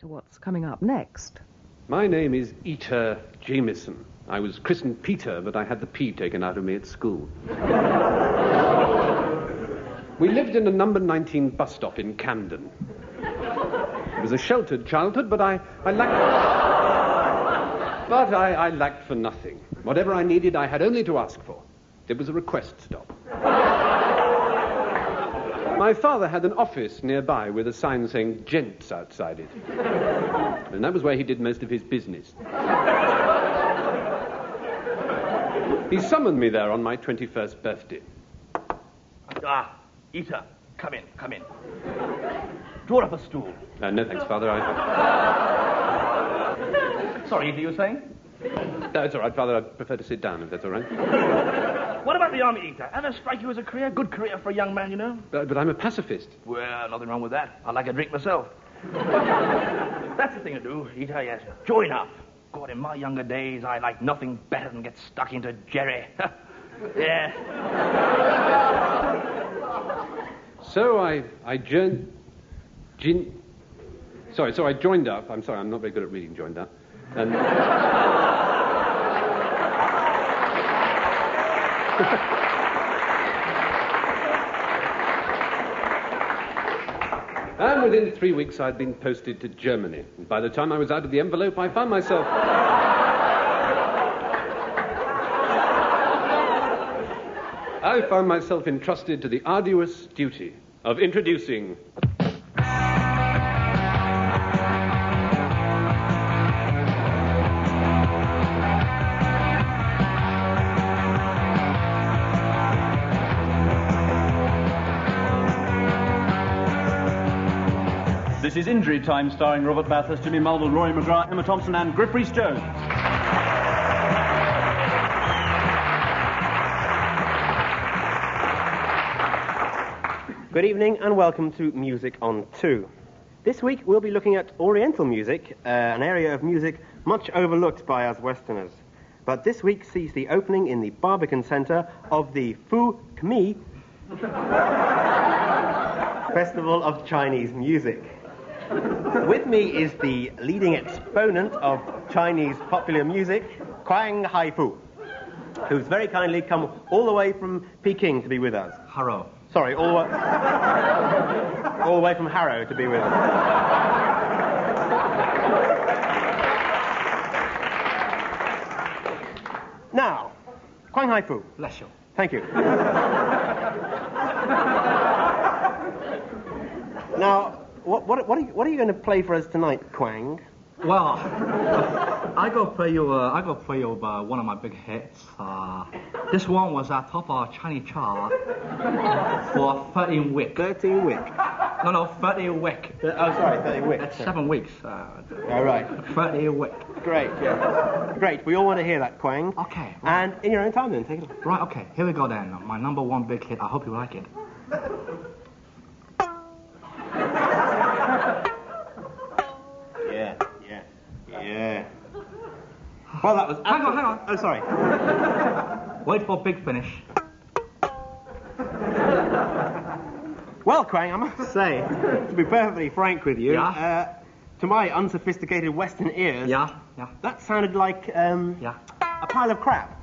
to what's coming up next. My name is Eater Jameson. I was christened Peter, but I had the P taken out of me at school. We lived in a number 19 bus stop in Camden. It was a sheltered childhood, but I lacked for nothing. Whatever I needed, I had only to ask for. It was a request stop. My father had an office nearby with a sign saying "Gents" outside it. And that was where he did most of his business. He summoned me there on my 21st birthday. Ah, Eater, come in. Draw up a stool. No, thanks, Father. Sorry, Eater, you were saying? No, it's all right, Father. I'd prefer to sit down, if that's all right. What about the army, Eater? Ever strike you as a career? Good career for a young man, you know? But I'm a pacifist. Well, nothing wrong with that. I like a drink myself. That's the thing to do, Eater, yes. Join up. God, in my younger days, I liked nothing better than get stuck into Jerry. Yeah. So I joined up. I'm sorry, I'm not very good at reading joined up. And... And within 3 weeks, I'd been posted to Germany. And by the time I was out of the envelope, I found myself... entrusted to the arduous duty of introducing... This is Injury Time, starring Robert Bathurst, Jimmy Mulville, Rory McGrath, Emma Thompson and Griff Rhys-Jones. Good evening and welcome to Music on 2. This week we'll be looking at Oriental music, an area of music much overlooked by us Westerners. But this week sees the opening in the Barbican Centre of the Fu Khmer Festival of Chinese Music. With me is the leading exponent of Chinese popular music, Kwang Hai-fu, who's very kindly come all the way from Peking to be with us. Harrow. Sorry, all the way from Harrow to be with us. Now, Kwang Hai-fu. Bless you. Thank you. Now, what are you going to play for us tonight, Kwang? Well, I go play you one of my big hits. This one was at top of Chinese chart for 13 weeks. 13 weeks? No, 13 weeks. 13 weeks. That's 7 weeks. All right. 13 weeks. Great, yeah. Great, we all want to hear that, Kwang. Okay. Right. And in your own time then, take it away. Right, okay, here we go then. My number one big hit, I hope you like it. Yeah. Well, that was... Hang on. Oh, sorry. Wait for big finish. Well, Kwang, I must say, to be perfectly frank with you, to my unsophisticated Western ears, that sounded like a pile of crap.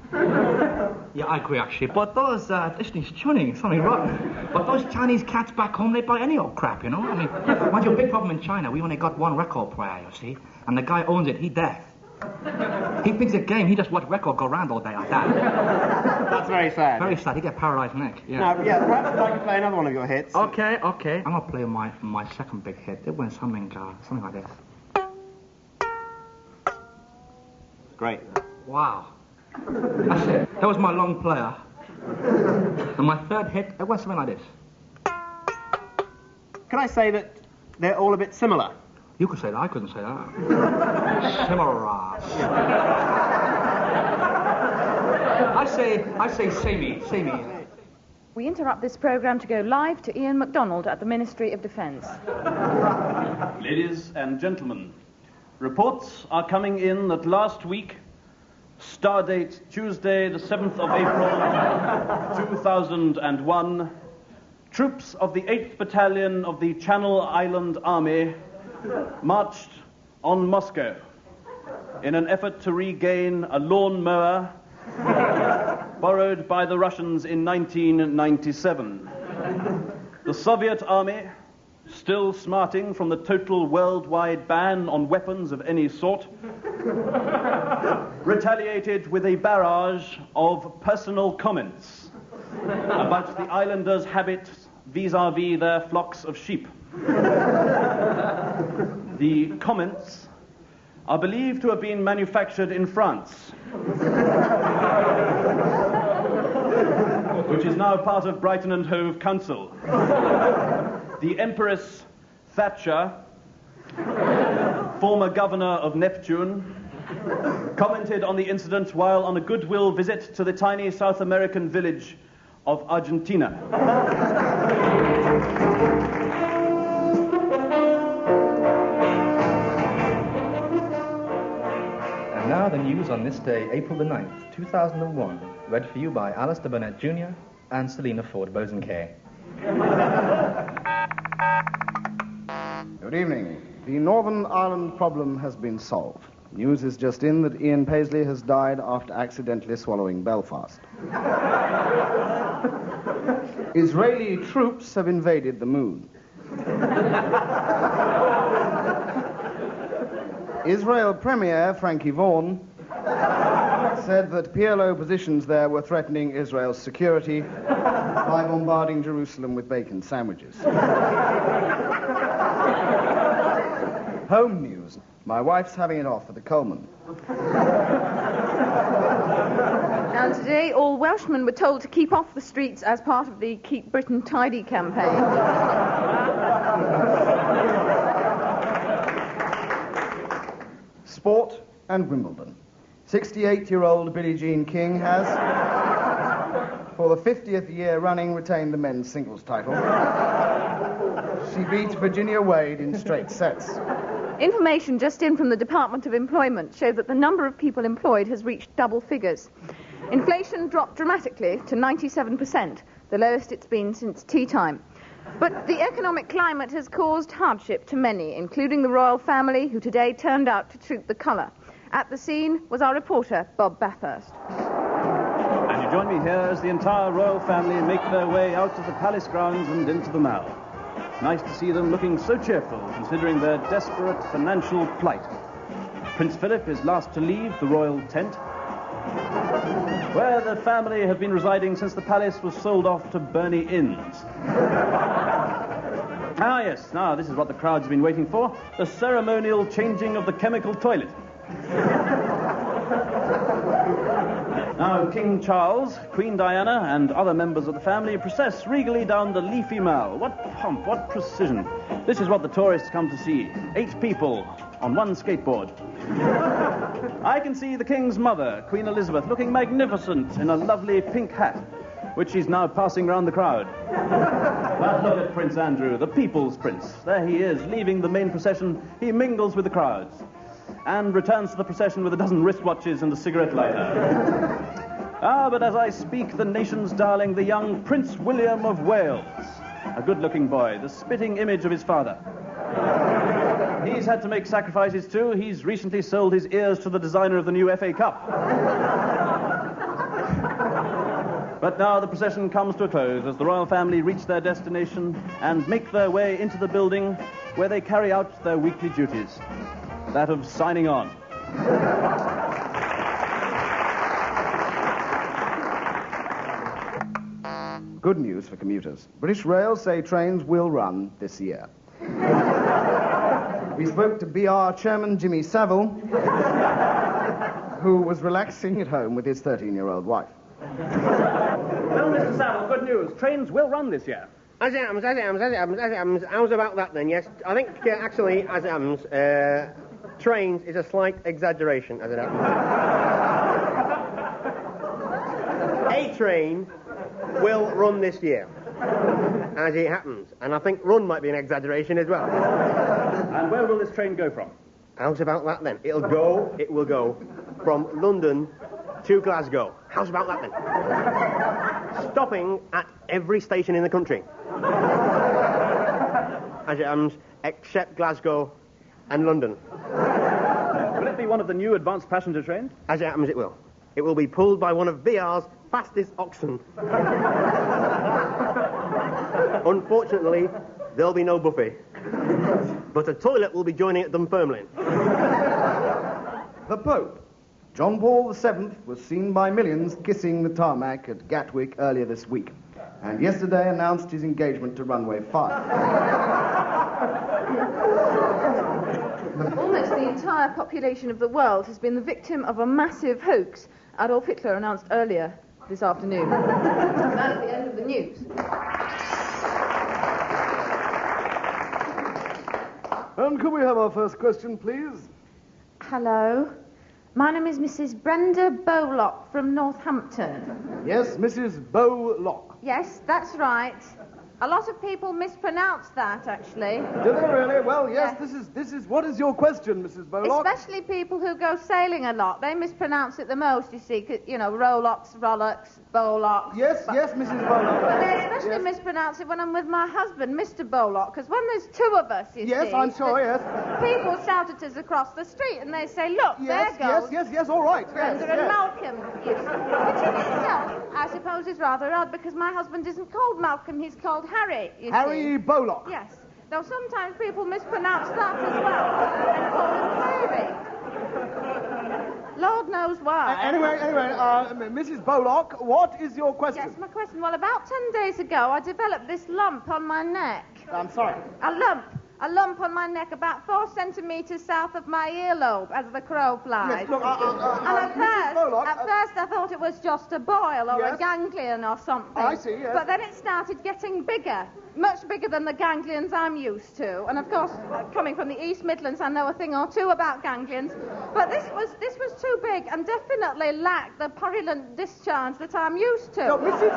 Yeah, I agree, actually. But those, listening to tuning, something wrong. But those Chinese cats back home, they buy any old crap, you know? I mean, mind you, a big problem in China, we only got one record player, you see? And the guy owns it, he deaf. He thinks a game, he just watch record go round all day like that. That's very sad. Very sad, he get paralyzed neck, yeah. Now, perhaps I'd like to play another one of your hits. Okay. I'm gonna play my second big hit. It went something like this. Great. Wow. That's it. That was my long player. And my third hit, it went something like this. Can I say that they're all a bit similar? You could say that, I couldn't say that. Similar. I say samey. We interrupt this programme to go live to Ian MacDonald at the Ministry of Defence. Ladies and gentlemen, reports are coming in that last week, stardate Tuesday, the 7th of April, 2001, troops of the 8th Battalion of the Channel Island Army marched on Moscow in an effort to regain a lawn-mower borrowed by the Russians in 1997. The Soviet army, still smarting from the total worldwide ban on weapons of any sort, retaliated with a barrage of personal comments about the islanders' habits vis-à-vis their flocks of sheep. The comments are believed to have been manufactured in France, which is now part of Brighton and Hove Council. The Empress Thatcher, former governor of Neptune, commented on the incident while on a goodwill visit to the tiny South American village of Argentina. And now the news on this day, April the 9th, 2001, read for you by Alistair Burnett Jr. and Selina Ford Bosanquet. Good evening. The Northern Ireland problem has been solved. News is just in that Ian Paisley has died after accidentally swallowing Belfast. Israeli troops have invaded the moon. Israel Premier Frankie Vaughan said that PLO positions there were threatening Israel's security by bombarding Jerusalem with bacon sandwiches. Home news. My wife's having it off at the Coleman. And today, all Welshmen were told to keep off the streets as part of the Keep Britain Tidy campaign. Sport and Wimbledon. 68-year-old Billie Jean King has, for the 50th year running, retained the men's singles title. She beat Virginia Wade in straight sets. Information just in from the Department of Employment showed that the number of people employed has reached double figures. Inflation dropped dramatically to 97%, the lowest it's been since tea time. But the economic climate has caused hardship to many, including the royal family, who today turned out to troop the colour. At the scene was our reporter, Bob Bathurst. And you join me here as the entire royal family make their way out of the palace grounds and into the Mall. Nice to see them looking so cheerful, considering their desperate financial plight. Prince Philip is last to leave the royal tent, where the family have been residing since the palace was sold off to Burney Inns. Ah, yes, now this is what the crowd's been waiting for, the ceremonial changing of the chemical toilet. Now, King Charles, Queen Diana, and other members of the family process regally down the leafy Mall. What pomp, what precision. This is what the tourists come to see. 8 people on one skateboard. I can see the King's mother, Queen Elizabeth, looking magnificent in a lovely pink hat, which she's now passing round the crowd. But look at Prince Andrew, the people's prince. There he is, leaving the main procession. He mingles with the crowds and returns to the procession with a dozen wristwatches and a cigarette lighter. But as I speak, the nation's darling, the young Prince William of Wales. A good-looking boy, the spitting image of his father. He's had to make sacrifices too. He's recently sold his ears to the designer of the new FA Cup. But now the procession comes to a close as the royal family reach their destination and make their way into the building where they carry out their weekly duties, that of signing on. Good news for commuters. British Rail say trains will run this year. We spoke to BR Chairman Jimmy Savile, who was relaxing at home with his 13-year-old wife. Well, Mr. Savile, good news. Trains will run this year. As it happens. How's about that then, yes? I think, actually, as it happens, trains is a slight exaggeration, as it happens. A train will run this year, as it happens. And I think run might be an exaggeration as well. And where will this train go from? How's about that then? It will go from London to Glasgow. How's about that then? Stopping at every station in the country. As it happens, except Glasgow and London. one of the new advanced passenger trains? As it happens, it will. It will be pulled by one of VR's fastest oxen. Unfortunately, there'll be no buffet. But a toilet will be joining at Dunfermline. The Pope, John Paul VII, was seen by millions kissing the tarmac at Gatwick earlier this week, and yesterday announced his engagement to runway 5. Almost the entire population of the world has been the victim of a massive hoax, Adolf Hitler announced earlier this afternoon. That's the end of the news. And could we have our first question, please? Hello. My name is Mrs. Brenda Bowlock from Northampton. Yes, Mrs. Bowlock. Yes, that's right. A lot of people mispronounce that, actually. Do they really? Well, yes, this is... What is your question, Mrs. Bowlock? Especially people who go sailing a lot. They mispronounce it the most, you see. You know, Rolocks, Rollocks, Bowlocks. Yes, Mrs. Bowlock. But they especially mispronounce it when I'm with my husband, Mr. Bowlock, because when there's two of us, you see... Yes, I'm sure, yes. People shout at us across the street, and they say, look, there goes... Yes, all right. Brenda and Malcolm. Yes. Which in itself, I suppose, is rather odd, because my husband isn't called Malcolm, he's called Harry, you see. Harry Bowlock. Yes. Though sometimes people mispronounce that as well and call him Clary. Lord knows why. Anyway, Mrs. Bowlock, what is your question? Yes, my question. Well, about 10 days ago, I developed this lump on my neck. I'm sorry. A lump on my neck about 4 centimetres south of my earlobe, as the crow flies. Yes, look, and at first I thought it was just a boil or yes. a ganglion or something. I see, yes. But then it started getting bigger, much bigger than the ganglions I'm used to. And of course, coming from the East Midlands, I know a thing or two about ganglions. But this was too big and definitely lacked the purulent discharge that I'm used to. No, Mrs.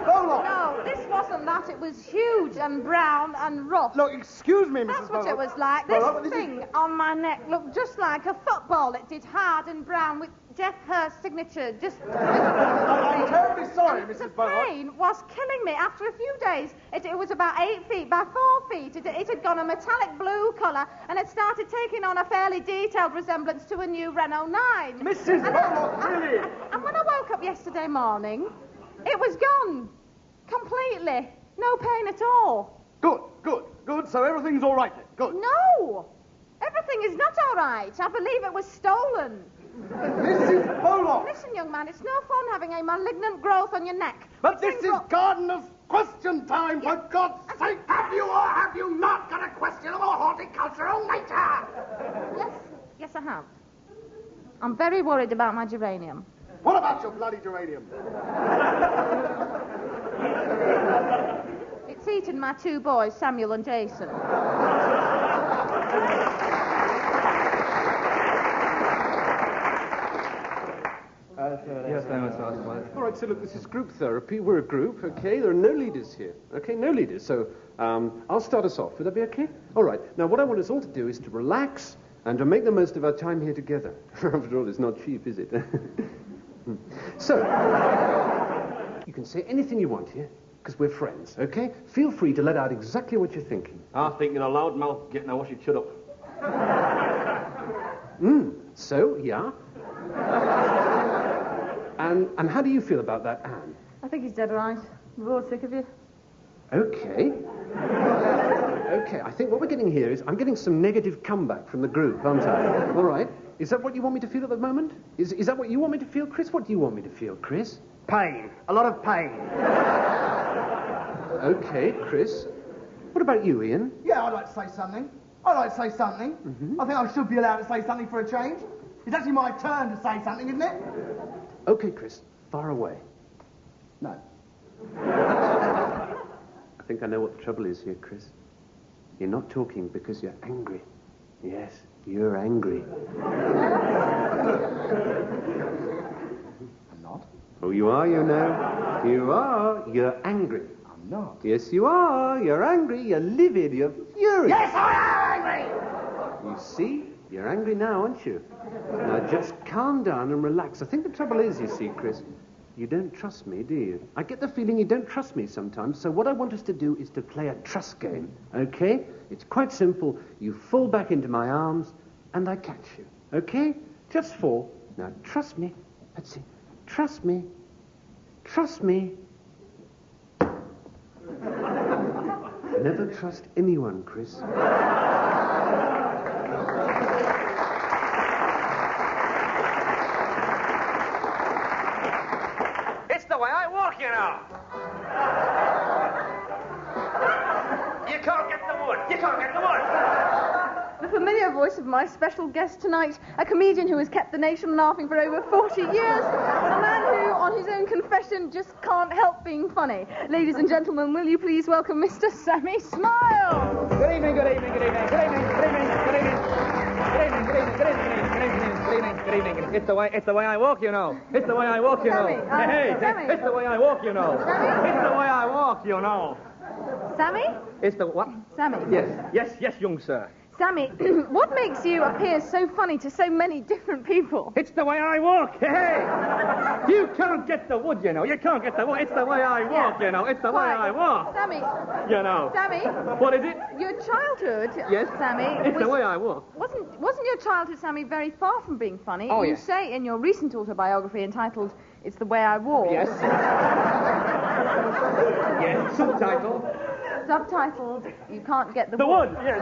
Bowlock. No, this wasn't that. It was huge and brown and rough. Look, excuse me, Mrs. That's Bowlock. what it was like. This thing on my neck looked just like a football. It did, hard and brown with Jeff Hurst's signature. I'm terribly sorry, Mrs. The Bowlock. pain was killing me. After a few days, it was about 8 feet by 4 feet. It had gone a metallic blue colour, and it started taking on a fairly detailed resemblance to a new Renault 9. Mrs. Bowlock, really? And when I woke up yesterday morning, it was gone. Completely. No pain at all. Good. So everything's all right then. Good. No! Everything is not all right. I believe it was stolen. Mrs. Bowlock. Listen, young man, it's no fun having a malignant growth on your neck. But this is gardener's question time, for God's sake. Have you or have you not got a question of a horticultural nature? Yes, I have. I'm very worried about my geranium. What about your bloody geranium? It's eaten my 2 boys, Samuel and Jason. All right, so look, this is group therapy. We're a group, okay? There are no leaders here, okay? No leaders. So I'll start us off. Would that be okay? All right. Now, what I want us all to do is to relax and to make the most of our time here together. After all, it's not cheap, is it? So, you can say anything you want here, because we're friends, okay? Feel free to let out exactly what you're thinking. I'm thinking a loud mouth getting a wash it shut up. So, yeah? And how do you feel about that, Anne? I think he's dead right. We're all sick of you. Okay. Okay, I think what we're getting here is I'm getting some negative comeback from the group, aren't I? All right. Is that what you want me to feel at the moment? Is that what you want me to feel, Chris? What do you want me to feel, Chris? Pain. A lot of pain. Okay, Chris. What about you, Ian? Yeah, I'd like to say something. Mm-hmm. I think I should be allowed to say something for a change. It's actually my turn to say something, isn't it? Okay, Chris. Far away. No. I think I know what the trouble is here, Chris. You're not talking because you're angry. Yes, you're angry. I'm not. Oh, you are, you know. You are. You're angry. I'm not. Yes, you are. You're angry. You're livid. You're furious. Yes, I am angry! You see? You're angry now, aren't you? Now, just calm down and relax. I think the trouble is, you see, Chris, you don't trust me, do you? I get the feeling you don't trust me sometimes, so what I want us to do is to play a trust game, okay? It's quite simple. You fall back into my arms, and I catch you, Okay? Just 4. Now, trust me. Let's see. Trust me. Trust me. Never trust anyone, Chris. It's the way I walk, you know. You can't get the wood. You can't get the wood. The familiar voice of my special guest tonight, a comedian who has kept the nation laughing for over 40 years, a man who, on his own confession, just can't help being funny. Ladies and gentlemen, will you please welcome Mr. Sammy Smiles? Good evening, good evening, good evening, good evening, good evening, good evening. Good evening, good evening, good evening, good evening, good evening, good evening. It's the way I walk, you know. It's the way I walk, you know. Sammy, Hey, Sammy. it's the way I walk, you know. Sammy? It's the way I walk, you know. Sammy? It's the what? Sammy. Yes, young sir. Sammy, what makes you appear so funny to so many different people? It's the way I walk. Hey! You can't get the wood, you know. You can't get the wood. It's the way I walk, you know. It's the way I walk. Sammy. You know. Sammy. What is it? Your childhood, Yes. Sammy. It's the way I walk. Wasn't your childhood, Sammy, very far from being funny? Oh, you yes. say in your recent autobiography entitled "It's the Way I Walk." Yes. Yes. Subtitled, "You Can't Get the The Wood." wood. Yes.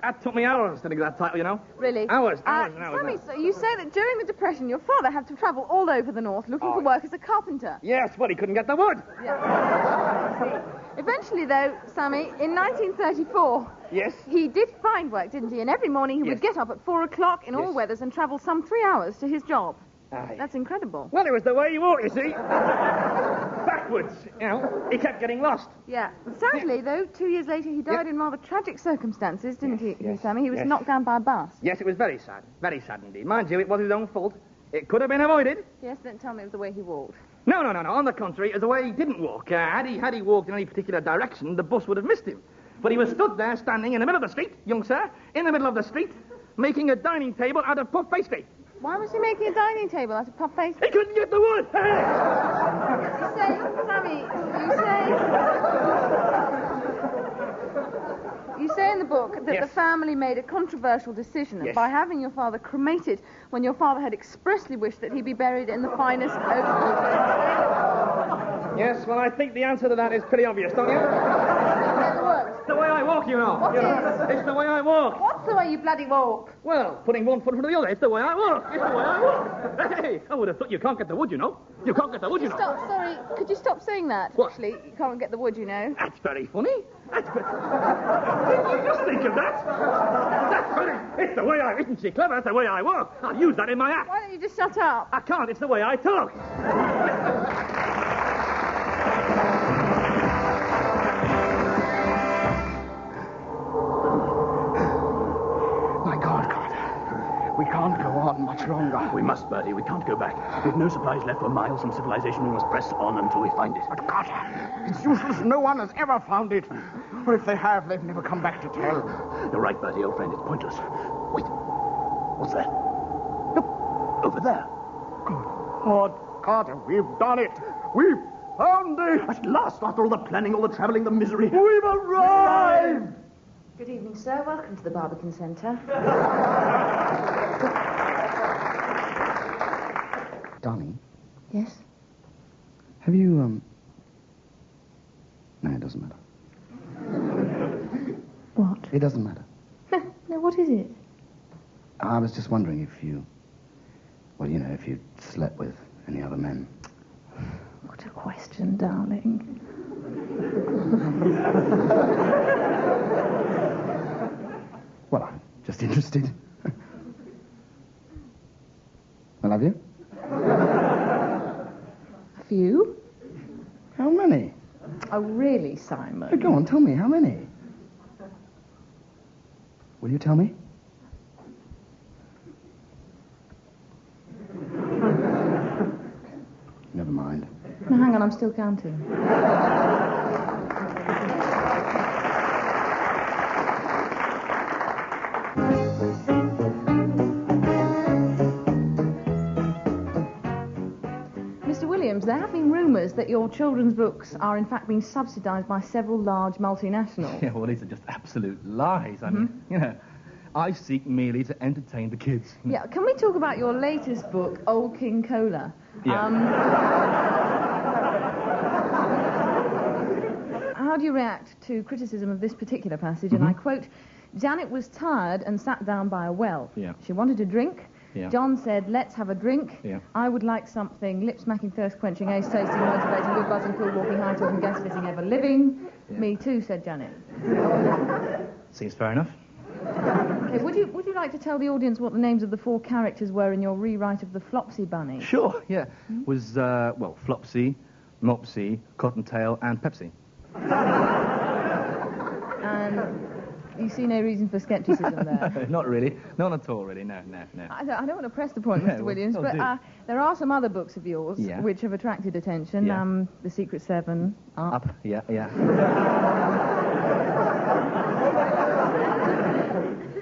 That took me hours to get that title, you know. Really? Hours and hours. Sammy, so you say that during the Depression, your father had to travel all over the north looking for work as a carpenter. Yes, but he couldn't get the wood. Yeah. Eventually, though, Sammy, in 1934, Yes. he did find work, didn't he? And every morning he Yes. would get up at 4 o'clock in all Yes. weathers and travel some 3 hours to his job. Aye. That's incredible. Well, it was the way he walked, you see. Backwards, you know. He kept getting lost. Yeah. Sadly, though, 2 years later, he died Yeah. in rather tragic circumstances, didn't he, yes, Sammy? He was yes. knocked down by a bus. Yes, it was very sad indeed. Mind you, it was his own fault. It could have been avoided. Yes, don't tell me it was the way he walked. No. On the contrary, it was the way he didn't walk. Had he walked in any particular direction, the bus would have missed him. But he was stood there, standing in the middle of the street, young sir, in the middle of the street, making a dining table out of puff pastry. Why was he making a dining table out of puff pastry? He couldn't get the wood. Hey! You say, Sammy, you say in the book that Yes. the family made a controversial decision Yes. by having your father cremated when your father had expressly wished that he be buried in the finest oak. Yes, well, I think the answer to that is pretty obvious, don't you? Get the words. It's the way I walk, you know. What You know, is? It's the way I walk. What's the way you bloody walk? Well, putting one foot in front of the other. It's the way I walk. It's the way I walk. Hey, I would have thought you can't get the wood, you know. You can't get the wood, you know. Stop, sorry, could you stop saying that? What? Actually, you can't get the wood, you know. That's very funny. That's very... Did you just think of that? That's funny. It's the way I... Isn't she clever? That's the way I walk. I'll use that in my act. Why don't you just shut up? I can't. It's the way I talk. My God. We can't go on much longer. We must, Bertie. We can't go back. We've no supplies left for miles from civilization. We must press on until we find it. But Carter, it's useless. No one has ever found it. Or if they have, they've never come back to tell. You're right, Bertie, old friend. It's pointless. Wait. What's that? Look. Over there. God, Carter, we've done it. We've found it. At last, after all the planning, all the travelling, the misery. We've arrived. Good evening, sir. Welcome to the Barbican Centre. Darling, Yes? have you, No, it doesn't matter. What? It doesn't matter. No, what is it? I was just wondering if you... Well, you know, if you slept with any other men. What a question, darling. Well, I'm just interested. Well, have you? A few? How many? Oh, really, Simon? Go on, tell me, how many? Will you tell me? Never mind. No, hang on, I'm still counting. Mr. Williams, there have been rumours that your children's books are in fact being subsidised by several large multinationals. Yeah, well, these are just absolute lies. I mean, you know, I seek merely to entertain the kids. Yeah, can we talk about your latest book, Old King Cola? Yeah. How do you react to criticism of this particular passage? And I quote, Janet was tired and sat down by a well. Yeah. She wanted a drink. Yeah. John said, let's have a drink. Yeah. I would like something lip-smacking, thirst-quenching, ace-toasting, motivating, good buzzing, cool walking, high-talking, gas-fizzing, ever-living. Yeah. Me too, said Janet. Seems fair enough. Okay, would you like to tell the audience what the names of the 4 characters were in your rewrite of the Flopsy Bunny? Sure, yeah. Was, Flopsy, Mopsy, Cottontail, and Pepsi. And you see no reason for scepticism there. Not really. Not at all, really. No. I don't want to press the point, Mr. Williams, but there are some other books of yours which have attracted attention. Yeah. The Secret Seven, Up. Yeah.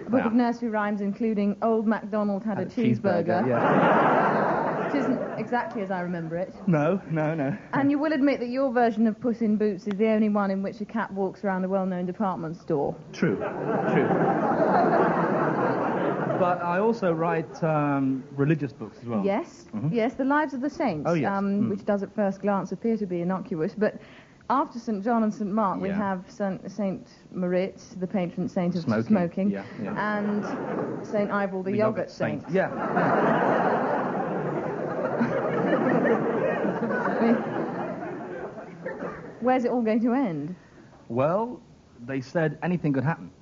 A book of nursery rhymes including Old MacDonald had a cheeseburger. Yeah. Which isn't exactly as I remember it. No. And you will admit that your version of Puss in Boots is the only one in which a cat walks around a well-known department store. True. But I also write religious books as well. Yes, yes, The Lives of the Saints, Oh, yes. Which does at first glance appear to be innocuous, but after St. John and St. Mark, we have St. Moritz, the patron saint of smoking. Yeah. And St. Ivel, the yogurt saint. Yeah. Where's it all going to end? Well, they said anything could happen.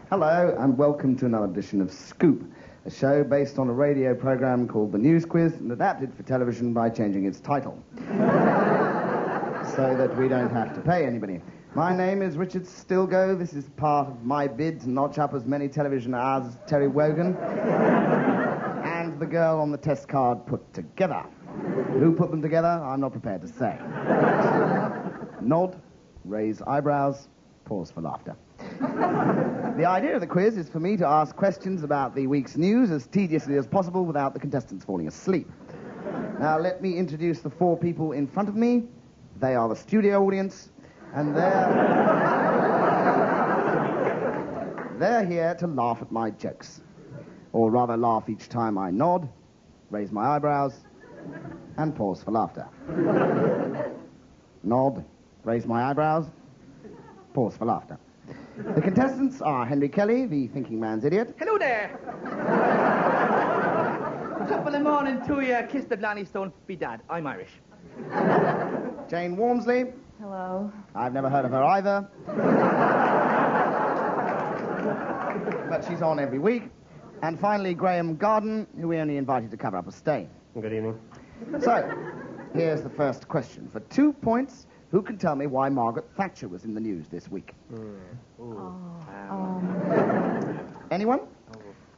Hello, and welcome to another edition of Scoop, a show based on a radio program called The News Quiz and adapted for television by changing its title. So that we don't have to pay anybody. My name is Richard Stilgo. This is part of my bid to notch up as many television hours as Terry Wogan and the girl on the test card put together. Who put them together, I'm not prepared to say. Nod, raise eyebrows, pause for laughter. The idea of the quiz is for me to ask questions about the week's news as tediously as possible without the contestants falling asleep. Now, let me introduce the 4 people in front of me. They are the studio audience, and they're here to laugh at my jokes. Or rather, laugh each time I nod, raise my eyebrows, and pause for laughter. Nod, raise my eyebrows, pause for laughter. The contestants are Henry Kelly, the thinking man's idiot. Hello there. Top of the morning to you, kiss the blarney stone, be dad. I'm Irish. Jane Walmsley. Hello. I've never heard of her either. But she's on every week. And finally, Graham Garden, who we only invited to cover up a stain. Good evening. So, here's the first question. For 2 points, who can tell me why Margaret Thatcher was in the news this week? Anyone?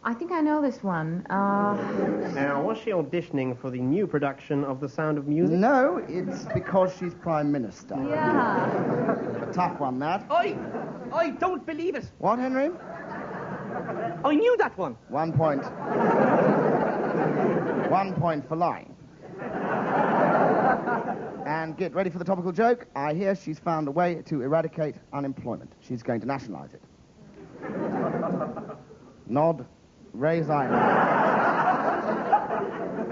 I think I know this one. Now, was she auditioning for the new production of The Sound of Music? No, it's because she's Prime Minister. Yeah. A tough one, that. I don't believe it. What, Henry? I knew that one. 1 point. 1 point for lying. And get ready for the topical joke. I hear she's found a way to eradicate unemployment. She's going to nationalise it. Nod, raise eyebrows.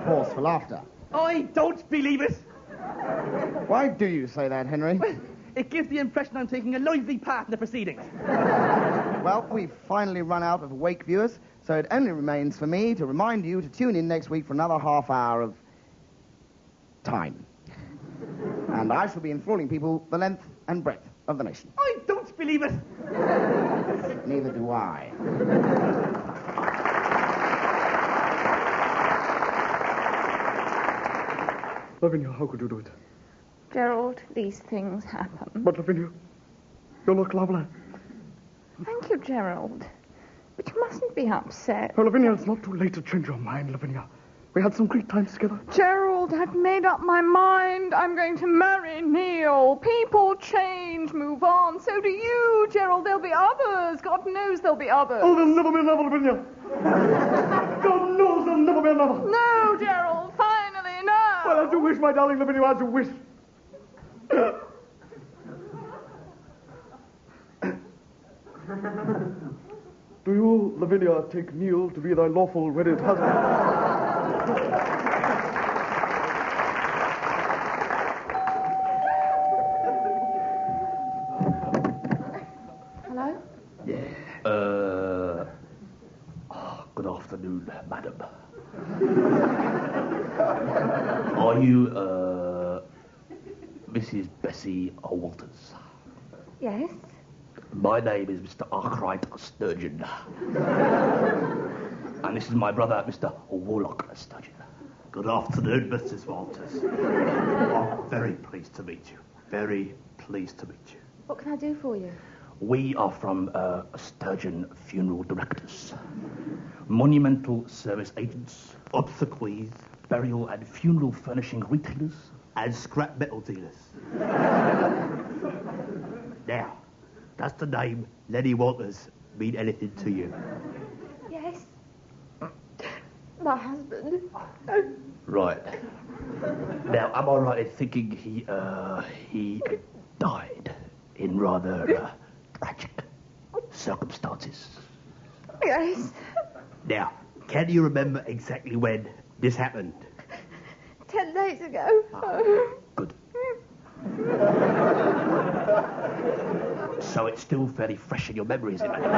Pause for laughter. I don't believe it. Why do you say that, Henry? It gives the impression I'm taking a lively part in the proceedings. Well, we've finally run out of awake viewers, so it only remains for me to remind you to tune in next week for another half hour of time. And I shall be enthralling people the length and breadth of the nation. I don't believe it. Neither do I. Lavinia, how could you do it? Gerald, these things happen. But, Lavinia, you look lovely. Thank you, Gerald. But you mustn't be upset. Oh, Lavinia, it's not too late to change your mind, Lavinia. We had some great times together. Gerald, I've made up my mind. I'm going to marry Neil. People change, move on. So do you, Gerald. There'll be others. God knows there'll be others. Oh, there'll never be another, Lavinia. God knows there'll never be another. No, Gerald. Finally, no. Well, as you wish, my darling Lavinia, as you wish. Do you, Lavinia, take Neil to be thy lawful wedded husband? Hello? Good afternoon, madam. Are you, Mrs. Bessie Walters? Yes? My name is Mr. Arkwright Sturgeon. And this is my brother, Mr. Warlock Sturgeon. Good afternoon, Mrs. Walters. I'm very pleased to meet you. Very pleased to meet you. What can I do for you? We are from Sturgeon Funeral Directors. Monumental service agents. Obsequies. Burial and funeral furnishing retailers. And scrap metal dealers. Now, does the name Lenny Walters mean anything to you? Yes. My husband. Right. Now, am I right in thinking he died in rather tragic circumstances? Yes. Now, can you remember exactly when this happened? 10 days ago. Good. So it's still fairly fresh in your memory, is it, madam?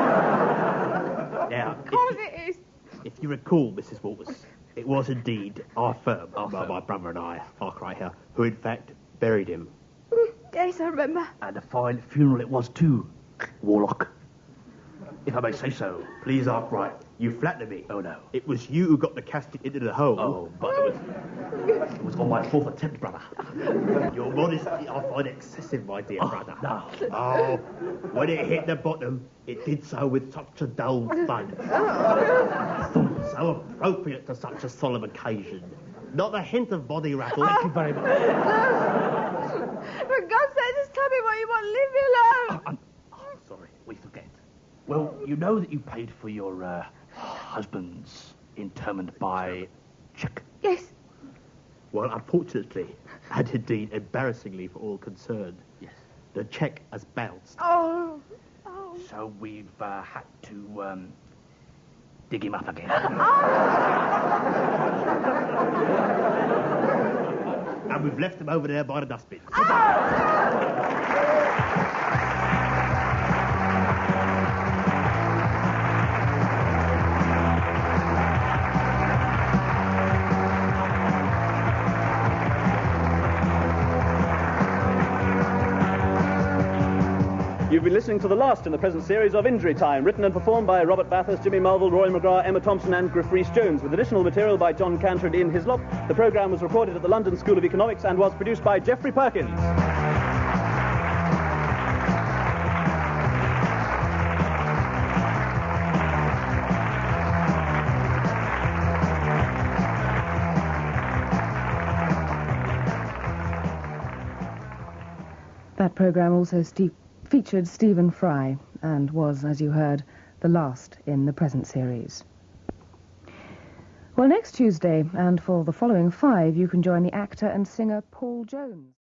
Now, Of course it is. if you recall, Mrs. Walters, it was indeed our firm, my brother and I, Arkwright here, who in fact buried him. Yes, I remember. And a fine funeral it was too, Warlock. If I may say so. Please, Arkwright, you flatter me. Oh, no. It was you who got the casket into the hole. Oh, but it was on my 4th attempt, brother. Your modesty I find excessive, my dear brother. No. Oh, when it hit the bottom, it did so with such a dull thud. So appropriate to such a solemn occasion. Not a hint of body rattle. Thank you very much. For God's sake, just tell me what you want. Leave me alone. I'm sorry, we forget. Well, you know that you paid for your husband's interment by cheque. Yes. Well, unfortunately, and indeed embarrassingly for all concerned, Yes. the cheque has bounced. Oh. So we've had to dig him up again. And we've left him over there by the dustbin. You've been listening to the last in the present series of Injury Time, written and performed by Robert Bathurst, Jimmy Mulville, Rory McGrath, Emma Thompson and Griff Rhys-Jones, with additional material by John Cantor and Ian Hislop. The programme was recorded at the London School of Economics and was produced by Geoffrey Perkins. That programme also featured Stephen Fry and was, as you heard, the last in the present series. Well, next Tuesday, and for the following 5, you can join the actor and singer Paul Jones.